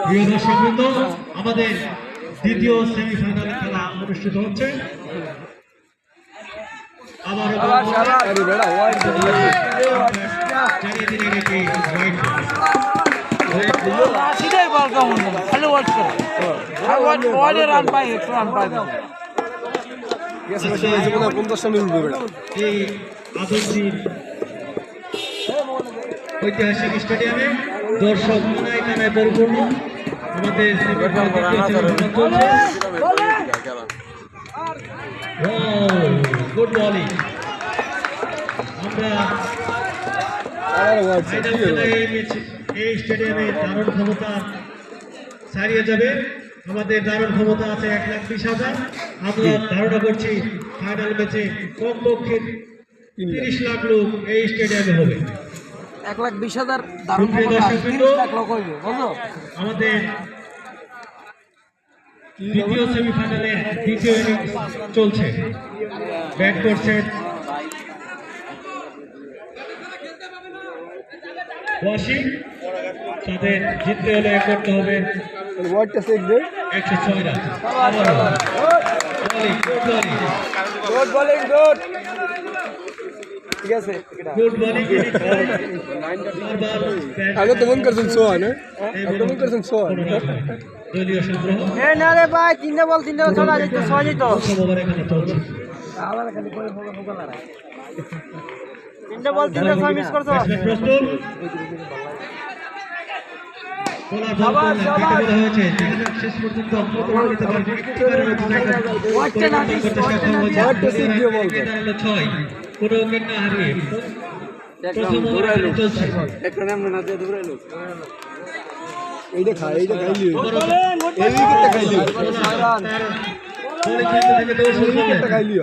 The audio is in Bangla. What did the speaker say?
প্রিয় দর্শকবৃন্দ, আমাদের দ্বিতীয় সেমিফাইনাল খেলা অনুষ্ঠিত হচ্ছে। ঐতিহাসিক স্টেডিয়ামে দর্শক কানায় কানায় পরিপূর্ণ। আমাদের গুড বলিং। আমরা এই স্টেডিয়ামে দারুণ ক্ষমতা ছাড়িয়ে যাবে। আমাদের দারুণ ক্ষমতা আছে 1,20,000। আমরা ধারণা করছি ফাইনাল ম্যাচে কমপক্ষে 30 লাখ লোক এই স্টেডিয়ামে হবে। 1,20,000 আমাদের দ্বিতীয় সেমিফাইনালে দ্বিতীয় ইনিংস চলছে। ব্যাট করছেন ওয়াসিম। তাদের জিততে হলে করতে হবে 106 রান। দলীয় সংগ্রহ ভাই 3 বল 6 চলা যেত 6 যেত 3 বল 6 মিস করছো। প্রস্তুত শেষ পর্যন্ত খাইলি